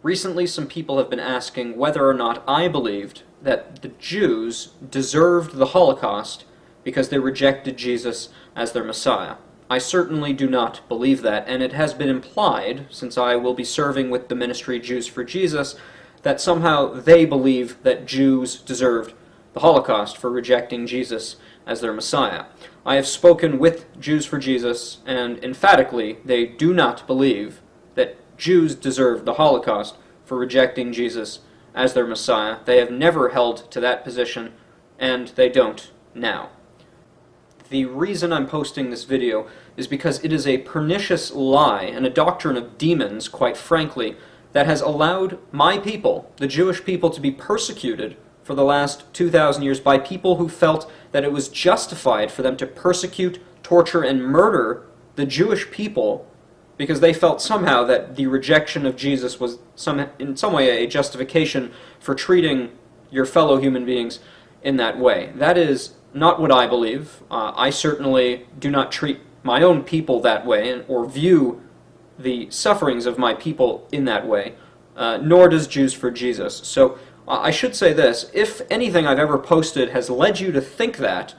Recently, some people have been asking whether or not I believed that the Jews deserved the Holocaust because they rejected Jesus as their Messiah. I certainly do not believe that, and it has been implied, since I will be serving with the ministry Jews for Jesus, that somehow they believe that Jews deserved the Holocaust for rejecting Jesus as their Messiah. I have spoken with Jews for Jesus, and emphatically, they do not believe that Jews deserve the Holocaust for rejecting Jesus as their Messiah. They have never held to that position, and they don't now. The reason I'm posting this video is because it is a pernicious lie and a doctrine of demons, quite frankly, that has allowed my people, the Jewish people, to be persecuted for the last 2,000 years by people who felt that it was justified for them to persecute, torture, and murder the Jewish people because they felt somehow that the rejection of Jesus was in some way a justification for treating your fellow human beings in that way. That is not what I believe. I certainly do not treat my own people that way or view the sufferings of my people in that way, nor does Jews for Jesus. So I should say this: if anything I've ever posted has led you to think that,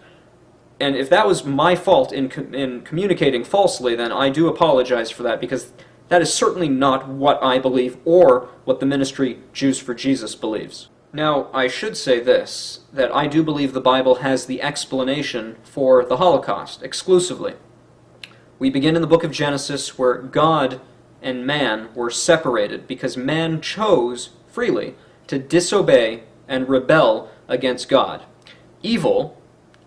and if that was my fault in communicating falsely, then I do apologize for that, because that is certainly not what I believe or what the ministry Jews for Jesus believes. Now, I should say this, that I do believe the Bible has the explanation for the Holocaust exclusively. We begin in the book of Genesis, where God and man were separated because man chose freely to disobey and rebel against God. Evil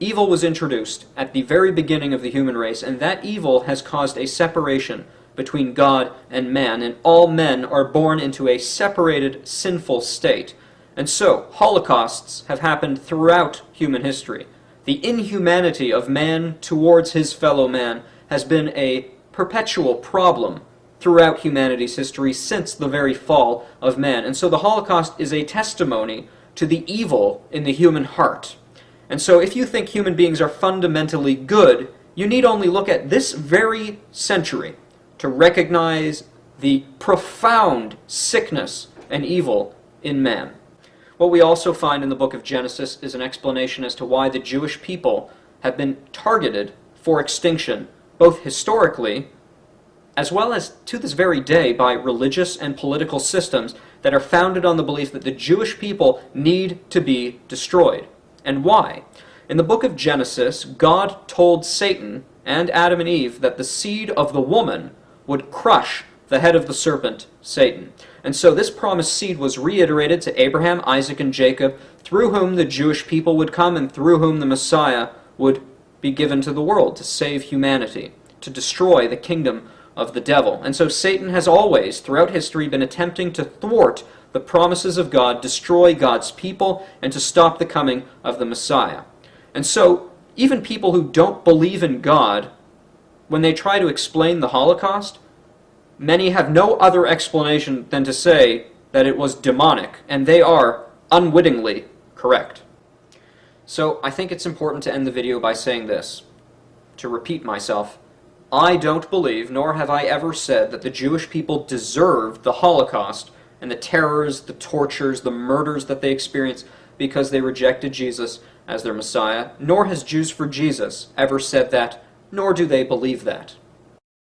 was introduced at the very beginning of the human race, and that evil has caused a separation between God and man, and all men are born into a separated, sinful state. And so, holocausts have happened throughout human history. The inhumanity of man towards his fellow man has been a perpetual problem throughout humanity's history since the very fall of man. And so the Holocaust is a testimony to the evil in the human heart. And so if you think human beings are fundamentally good, you need only look at this very century to recognize the profound sickness and evil in man. What we also find in the book of Genesis is an explanation as to why the Jewish people have been targeted for extinction, both historically as well as to this very day by religious and political systems that are founded on the belief that the Jewish people need to be destroyed. And why? In the book of Genesis, God told Satan and Adam and Eve that the seed of the woman would crush the head of the serpent, Satan. And so this promised seed was reiterated to Abraham, Isaac, and Jacob, through whom the Jewish people would come and through whom the Messiah would be given to the world to save humanity, to destroy the kingdom of the devil. And so Satan has always, throughout history, been attempting to thwart the promises of God, destroy God's people, and to stop the coming of the Messiah. And so, even people who don't believe in God, when they try to explain the Holocaust, many have no other explanation than to say that it was demonic, and they are unwittingly correct. So, I think it's important to end the video by saying this. To repeat myself, I don't believe, nor have I ever said, that the Jewish people deserved the Holocaust and the terrors, the tortures, the murders that they experienced because they rejected Jesus as their Messiah, nor has Jews for Jesus ever said that, nor do they believe that.